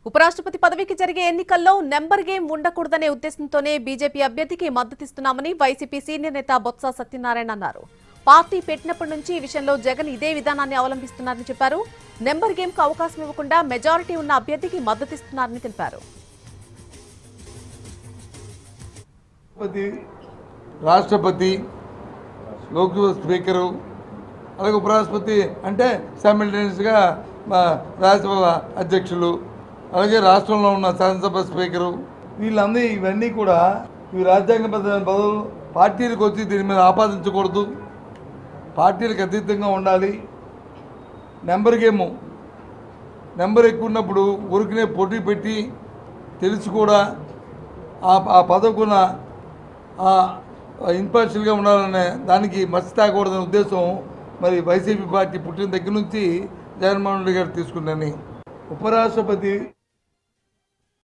ఉపరాష్ట్రపతి పదవికి జరిగే ఎన్నికల్లో నెంబర్ గేమ్ ఉండకూడదనే ఉద్దేశంతోనే బీజేపీ అభ్యర్థికి మద్దతిస్తున్నామని వైసీపీ సీనియర్ నేత బొత్స సత్యనారాయణ అన్నారు. పార్టీ పెట్టినప్పటి నుంచి ఈ విషయంలో జగన్ ఇదే విధానాన్ని అవలంబిస్తున్నారని చెప్పారు. నెంబర్ గేమ్ కు అవకాశం ఇవ్వకుండా మెజారిటీ ఉన్న అభ్యర్థికి మద్దతిస్తున్నారని తెలిపారు. రాష్ట్రపతి, లోక్సభ స్పీకరు, అలాగే ఉపరాష్ట్రపతి అంటే సైమల్టేనియస్గా రాజ్యసభ అధ్యక్షులు, అలాగే రాష్ట్రంలో ఉన్న శాసనసభ స్పీకరు, వీళ్ళందరూ ఇవన్నీ కూడా ఇవి రాజ్యాంగబద్ధమైన పదవులు. పార్టీలకు వచ్చి దీని మీద ఆపాదించకూడదు, పార్టీలకు అతీతంగా ఉండాలి. నెంబర్ గేము, నెంబర్ ఎక్కువ ఉన్నప్పుడు ఊరికినే పోటీ పెట్టి తెలిసి కూడా ఆ పదవుకున్న ఇంపార్షియల్గా ఉండాలనే దానికి మత్స్య తాగకూడదనే ఉద్దేశం మరి వైసీపీ పార్టీ పుట్టిన దగ్గర నుంచి జగన్మోహన్ రెడ్డి గారు తీసుకున్నారని. ఉపరాష్ట్రపతి